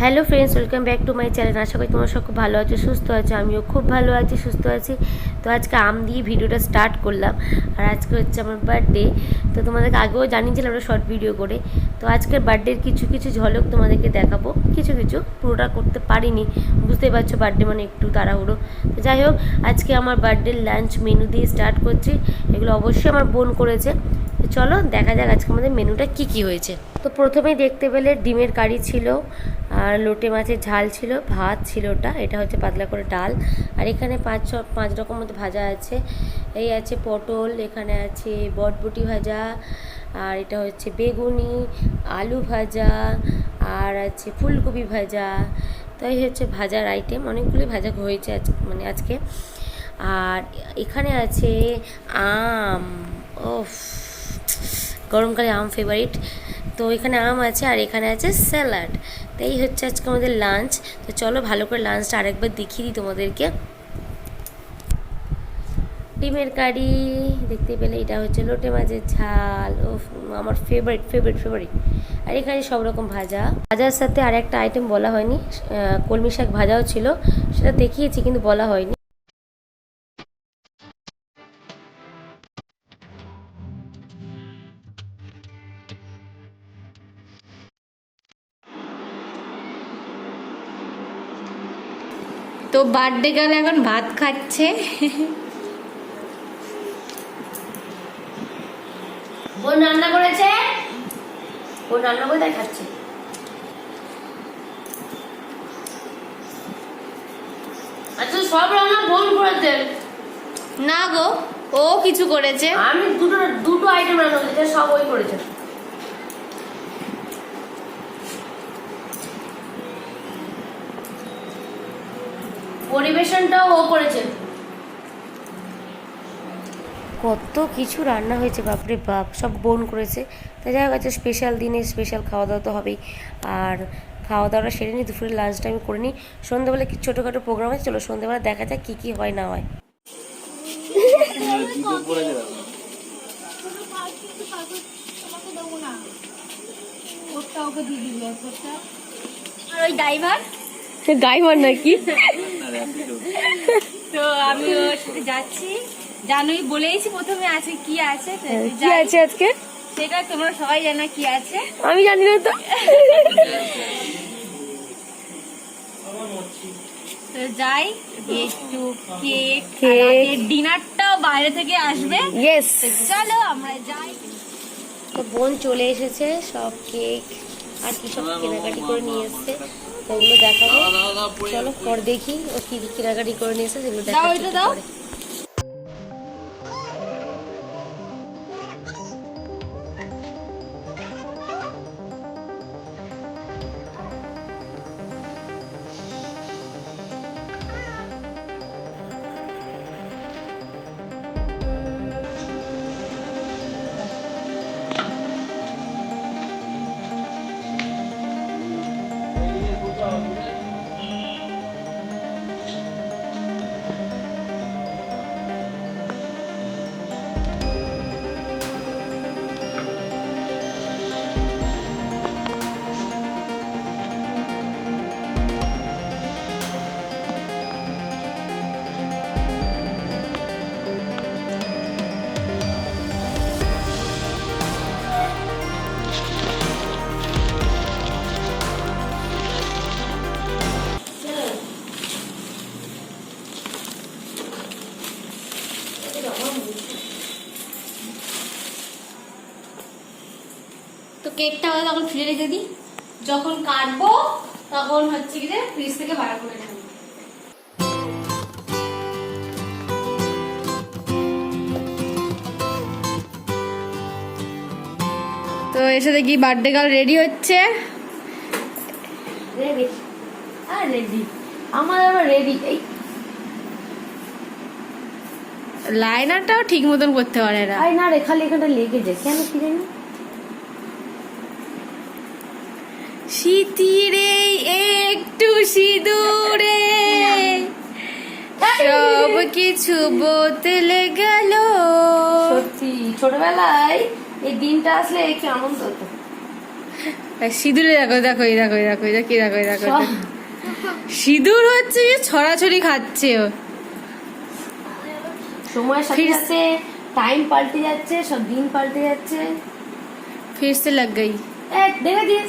Hello friends, welcome back to my channel. আশা করি তোমরা সব খুব ভালো আছো, সুস্থ আছো। আমিও খুব ভালো আছি, সুস্থ আছি। তো আজকে আম দিয়ে ভিডিওটা স্টার্ট করলাম। আর আজকে হচ্ছে আমার বার্থডে। তো তোমাদেরকে আগেও জানিয়েছিলাম আমরা শর্ট ভিডিও করে। তো আজকের বার্থডের কিছু কিছু ঝলক তোমাদেরকে দেখাবো, কিছু কিছু, পুরোটা করতে পারিনি। বুঝতেই পারছো, বার্থডে মানে একটু তাড়াহুড়ো। তো যাই হোক, আজকে আমার বার্থডের লাঞ্চ মেনু দিয়ে স্টার্ট করছি। এগুলো অবশ্যই আমার বোন করেছে। চলো দেখা যাক আজকে আমাদের মেনুটা কি কি হয়েছে। তো প্রথমেই দেখতে পেলে ডিমের কারি ছিল, আর লোটে মাছের ঝাল ছিল, ভাত ছিল, এটা হচ্ছে পাতলা করে ডাল। আর এখানে পাঁচ রকম মতো ভাজা আছে। এই আছে পটল, এখানে আছে বটবটি ভাজা, আর এটা হচ্ছে বেগুনি, আলু ভাজা, আর আছে ফুলকপি ভাজা। তো এই হচ্ছে ভাজার আইটেম, অনেকগুলি ভাজা হয়েছে আজকে। আর এখানে আছে আম। ওফ, গরমকালে আম ফেভারিট। তো এখানে আম আছে, আর এখানে আছে স্যালাড। তো এই হচ্ছে আজকে আমাদের লাঞ্চ। তো চলো ভালো করে লাঞ্চটা আরেকবার দেখিয়ে দিই তোমাদেরকে। ডিমের কারি দেখতে পেলে, এটা হচ্ছে লোটে মাছের ঝাল। ও আমার ফেভারিট। আর এখানে সব রকম ভাজার সাথে আর একটা আইটেম বলা হয়নি, কলমি শাক ভাজাও ছিল, সেটা দেখিয়েছি কিন্তু বলা হয়নি। তো বার্থডে গার্ল এখন ভাত খাচ্ছে। বোন রান্না করেছে, বোন রান্না করে তাই খাচ্ছে। আচ্ছা, সব রান্না বোন করেছে না গো, ও কিছু করেছে। আমি দুটো আইটেম রান্না করেছি, সব ওই করেছে। পরিবেশনটাও ও করেছে। কত কিছু রান্না হয়েছে, বাপরে বাপ, সব বোন করেছে। তাই যাই হোক, স্পেশাল দিনে স্পেশাল খাওয়া দাওয়া তো হবেই। আর খাওয়া দাওয়াটা সেরে নিই, দুপুরে লাঞ্চটা আমি করে নিই। সন্ধ্যাবেলা কি ছোটোখাটো প্রোগ্রাম আছে, চলো সন্ধ্যাবেলা দেখা যাক কী কী হয় না হয়। আর ওই ড্রাইভার ড্রাইভার নাকি? তো আমি ওর সাথে যাচ্ছি। জানোই, বলেইছি প্রথমে আছে কি আছে, কি আছে আজকে সেটা তোমরা সবাই জানো কি আছে। আমি জানি না তো। তো যাই, একটু কেক, ডিনারটাও বাইরে থেকে আসবে। ইয়েস, চলো আমরা যাই। তো বোন চলে এসেছে, সব কেক আর কি সব কেনাকাটি করে নিয়ে এসছে। তো ওগুলো দেখাবো, চলো পর দেখি ও কি কি কেনাকাটি করে নিয়ে এসছে, সেগুলো দেখাবো। তো কেকটা আমরা তখন ফ্রিজে রেখে দিই, যখন কাটবো তখন হচ্ছে কি যে ফ্রিজ থেকে বার করে নেব। তো এসে দেখি বার্থডে গার্ল রেডি হচ্ছে। রেডি, আর রেডি, আমার আবার রেডি। এই লাইনারটাও ঠিক মতন করতে পারে না। আই না রে, খালি এখানটা লেগে যায় কেন কি জানি। শীতিরে একটু সিঁদুরে সব কিছু বদলে গেল। সত্যি ছোটবেলায় এই দিনটা আসলে কি আনন্দ হতো। সিঁদুরে দেখো দেখো এই দেখো এই দেখো এটা কি দেখো এই দেখো সব। সিঁদুর হচ্ছে যে ছড়াছড়ি খাচ্ছে ও। সময়ের সাথে ফির- সাথে টাইম পাল্টে যাচ্ছে, সব দিন পাল্টে যাচ্ছে। फिर से लग गई। দেখে দিস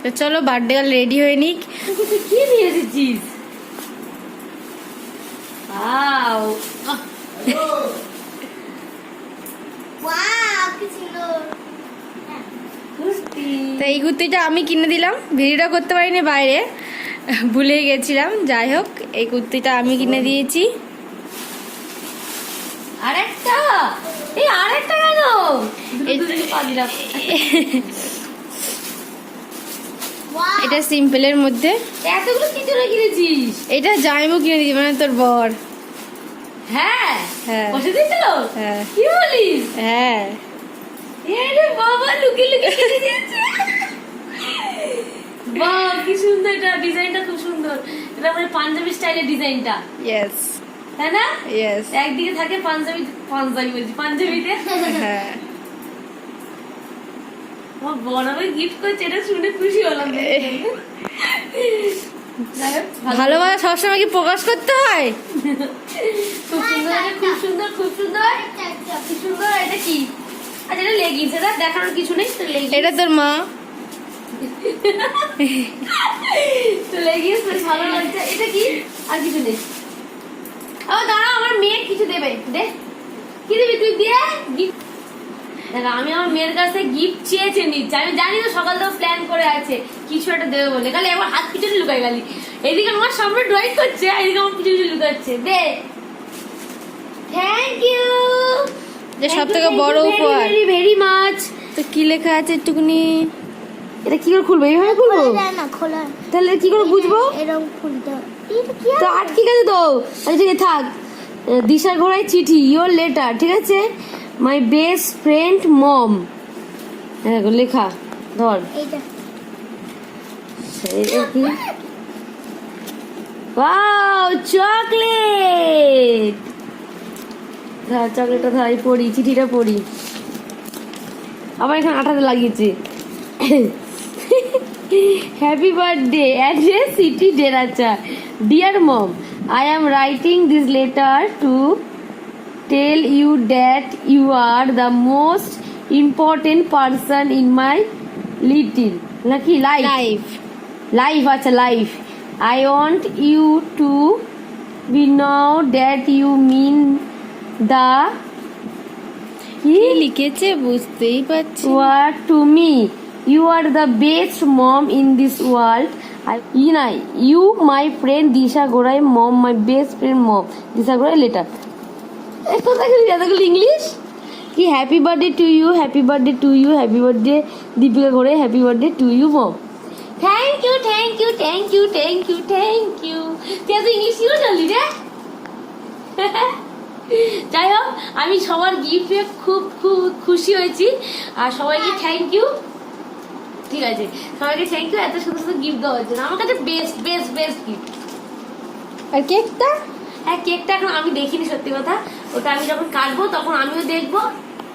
তো চলো বার্থডে গার্ল রেডি হয়ে নিক। তুই কি নিয়ে এসেছিস? Wow! কুস্তি। তো এই কুর্তিটা আমি কিনে দিলাম, ভিডিওটা করতে পারিনি বাইরে, ভুলে গেছিলাম। যাই হোক এই কুর্তিটা আমি কিনে দিয়েছি। আরেকটা? এই আরেকটা কেন? দুটো পা দিলাম। এটা সিম্পলের মধ্যে। এতগুলো কি জন্য কিনেছিস? এটা জামাইবু কিনে দিয়েছি, মানে তোর বর। হ্যাঁ হ্যাঁ। বসে দিয়েছিল? হ্যাঁ। কি বলিস? হ্যাঁ এরে বাবা, লুকিয়ে লুকিয়ে কিনে দিয়েছে। বাহ, কি সুন্দর! এটা ডিজাইনটা খুব সুন্দর। এটা মানে পাঞ্জাবি স্টাইলের ডিজাইনটা, ইয়েস তাই না? ইয়েস। একদিকে থাকে পাঞ্জাবি, পাঞ্জাবি বলছি পাঞ্জাবিতে। হ্যাঁ আমার বড় ভাই গিফট করছে, এটা শুনে খুশি হলাম। যাই হোক, ভালোবাসা সবসময় কি প্রকাশ করতে হয়? খুব সুন্দর, এটা খুব সুন্দর, খুব সুন্দর, খুব সুন্দর। এটা কি? আচ্ছা, এটা লেগিংস, এটা দেখানোর কিছু নেই তো। লেগিংস, এটা তোর মা। তো লেগিংস বেশ ভালো লাগছে। এটা কি? আর কিছু নেই। ও দাঁড়া, আমার মেয়ে কিছু দেবে। দে, কি দিবি তুই? দিয়ে গিফট। দেখো, আমি আমার মেয়ের কাছে গিফট চেয়েছে নিচ্ছি। আমি জানি তো সকাল থেকে প্ল্যান করে আছে কিছু একটা দেবে বলে। খালি একবার হাত পিছনে লুকাই গেলি। এদিকে আমার সামনে ড্রয়িং করছে, এদিকে আমার পিছনে লুকাচ্ছে। দে, থ্যাংক ইউ। যে সব থেকে বড় উপহার। Very very much. তো কি লেখা আছে একটুকুনি? এটা কি করে খুলবো? এইভাবে খুলবো? খোলা তাহলে কি করে বুঝবো? এরকম খুলতে হয়। তো আটকে গেছে তো। আচ্ছা ঠিক আছে, থাক। দিশা ঘোড়ায় চিঠি, ইয়োর লেটার। ঠিক আছে, মাই বেস্ট ফ্রেন্ড মম। দেখো লেখা, ধর। এইটা এটা কি? Wow, chocolate. ধর চকলেটটা, ধর। এই পড়ি, চিঠিটা পড়ি। আবার এখানে আঠাতে লাগিয়েছে। হ্যাপি বার্থডে, অ্যাড্রেস সিটি ডেরাচা। Dear mom, I am writing this letter to tell you that you are the most important person in my little lucky life. Life, acha life. I want you to be know that you mean the কি লিখেছে বুঝতেই পারছি না। word to me. You are the best mom in this world. You my friend Disha Gorai mom, my best friend mom. Disha Gorai letter. এতগুলো English কি? Happy birthday to you, happy birthday to you, happy birthday Deepika Gorai, happy birthday to you mom. Thank you, thank you, thank you, thank you, thank you. তুই এত English কি জানলি রে? যাই হোক, আমি সবার গিফট পেয়ে খুব খুব খুশি হয়েছি। আর সবাইকে থ্যাংক ইউ। ঠিক আছে, সবাইকে থ্যাংক ইউ এত সুন্দর সুন্দর গিফট দেওয়ার জন্য। আমার কাছে বেস্ট বেস্ট বেস্ট গিফট। আর কেকটা? হ্যাঁ, কেকটা এখন আমি দেখিনি, সত্যি কথা। ওটা আমি যখন কাটবো তখন আমিও দেখবো,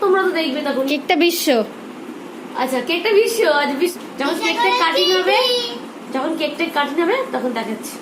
তোমরা তো দেখবে তখন। কেকটা বিশ্ব। আচ্ছা, কেকটা বিশ্ব। আজ যখন কেকটা কাটিং হবে, যখন কেকটা কাটিং হবে তখন দেখাচ্ছি।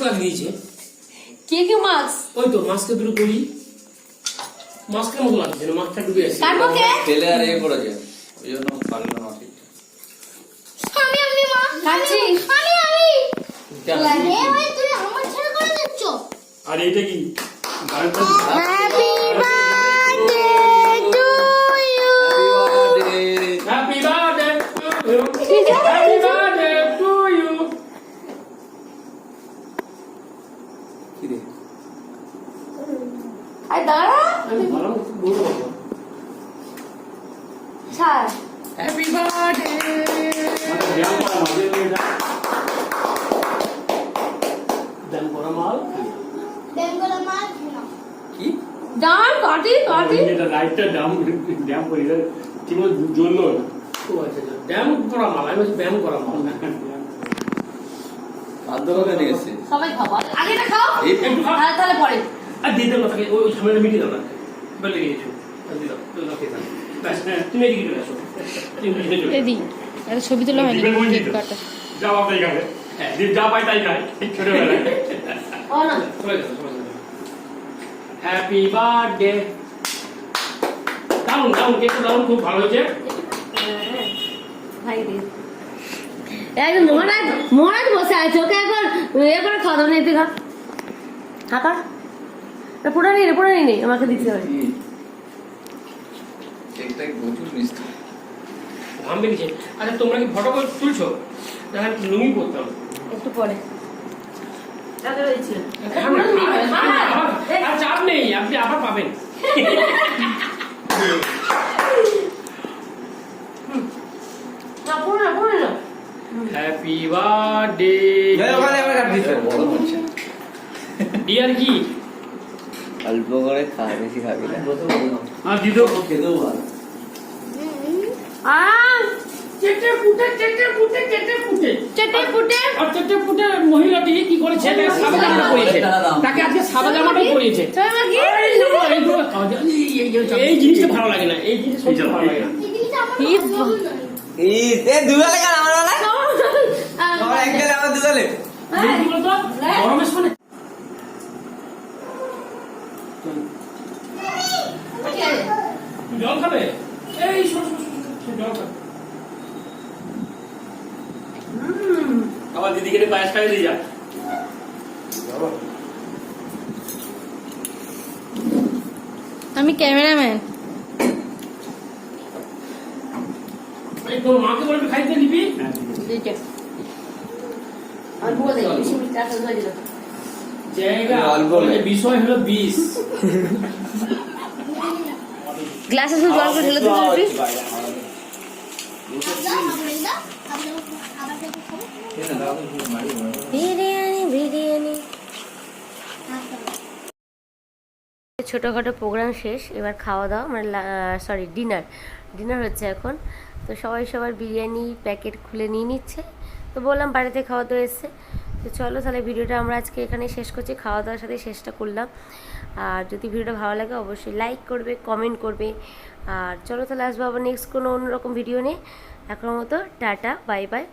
লাগিয়ে দিয়েছে। কে মাছ ওই তো মাছকে দুটো করি, মাছকের মতো লাগছে না, মাছটা ডুবে আছে। কাটবো কে? তেলে আর এ করা যায়, ওই জন্য পারলো না ঠিক। আমি মা কাটছিস? লাগে ওই তুই আমার ছেড়ে করে দিচ্ছ। আর এটা কি গাড়িটা happy birthday to you. Happy birthday to you, happy birthday to you. কি রে? আরে দাঁড়া আমি ভালো মতো বলবো না। ছাড়। হ্যাপি বার্থডে মানে ব্যায়াম করা মাঝে এটা ব্যায়াম করা মাল বেঙ্গল মাল খেলাম। কি? দাঁড় কাটি এটা লাইটটা ড্যাম করে দিলে ঠিক মতো জ্বললো না। ও আচ্ছা আচ্ছা, ড্যাম করা মাল, আমি বলছি ব্যায়াম করা মাল। আন্দোলনে নিয়ে এসছে। সবাই খাবো আগে এটা খাও এই একটু খা। তাহলে পরে আর দিতে না থাকে ওই সামনে মিটিয়ে দাও না, বলে গিয়েছো দিয়ে দাও, তো দাও খেয়ে থাকো। ব্যাস, তুমি এদিকে চলে আসো, তুমি এদিকে চলে আসো। এদি একটা ছবি তোলা হয়নি দিবেন বলছি কেক তো। কাটা যা বাপাই খাবে, যে যা পাই তাই খায় ছোটবেলায়। ও না চলে যাও, চলে যাও। Happy birthday. দারুন দারুন, কেকটা দারুন, খুব ভালো হয়েছে। ভাই রে একদম মহারাজ মহারাজ বসে আছে, ওকে একবার এ করে খাওয়া দাও, নিতে খা হাঁকা পুরো নিয়ে নে আমাকে দিতে হবে। কেকটা প্রচুর মিষ্টি। ঘাম বেরিয়েছে। আচ্ছা তোমরা কি ফটো তুলছো? দেখেন লুঙ্গি পরতাম। একটু পরে আর চাপ নেই, আপনি আবার পাবেন। হ্যাপি বার্থডে ওখানে আমরা কাট দিতে বড় হচ্ছে। ডিয়ার কি অল্প করে খা, বেশি খাবি না। আর দিদো খেতেও ভালো। চেটে ফুটে চেটে ফুটে চেটে ফুটে চেটে ফুটে আর চেটে ফুটে মহিলাটি কি করেছে? তাকে সাদা জামাটা পরিয়েছে, তাকে আজকে সাদা জামাটাই পরিয়েছে। এই জিনিসটা ভালো লাগে না, এই জিনিস সত্যি ভালো লাগে না। এই জিনিসটা আমার পছন্দ নয়। এ দুগালে কেন আমার বেলা? আমার এক গেলে আমার দুগালে। এই কি বলতো? গরমের সময় জল খাবে? এই শোন শোন শোন, জল খাবে। আবার দিদিকে পায়েস খাইয়ে দিয়ে যা। আমি ক্যামেরাম্যান এই তোর মাকে বলবি খাইতে নিবি। আর বলে দে বেশি মিষ্টি আসল করে দিল জায়গা অল্প বলে বিষয় হলো বিষ। গ্লাসে শুধু জল করে ঢেলে দিতে পারবি দাও, আমার দাও। আবার দেখো খাবো। বিরিয়ানি ছোটোখাটো প্রোগ্রাম শেষ, এবার খাওয়া দাওয়া মানে সরি ডিনার হচ্ছে এখন। তো সবাই সবার বিরিয়ানি প্যাকেট খুলে নিয়ে নিচ্ছে, তো বললাম বাড়িতে খাওয়া দাওয়া এসছে, তো চলো তাহলে ভিডিওটা আমরা আজকে এখানে শেষ করছি, খাওয়া দাওয়ার সাথে শেষটা করলাম। আর যদি ভিডিওটা ভালো লাগে অবশ্যই লাইক করবে, কমেন্ট করবে। আর চলো তাহলে আসবো আবার নেক্সট কোনো অন্যরকম ভিডিও নিয়ে। এখনের মতো টাটা, বাই বাই।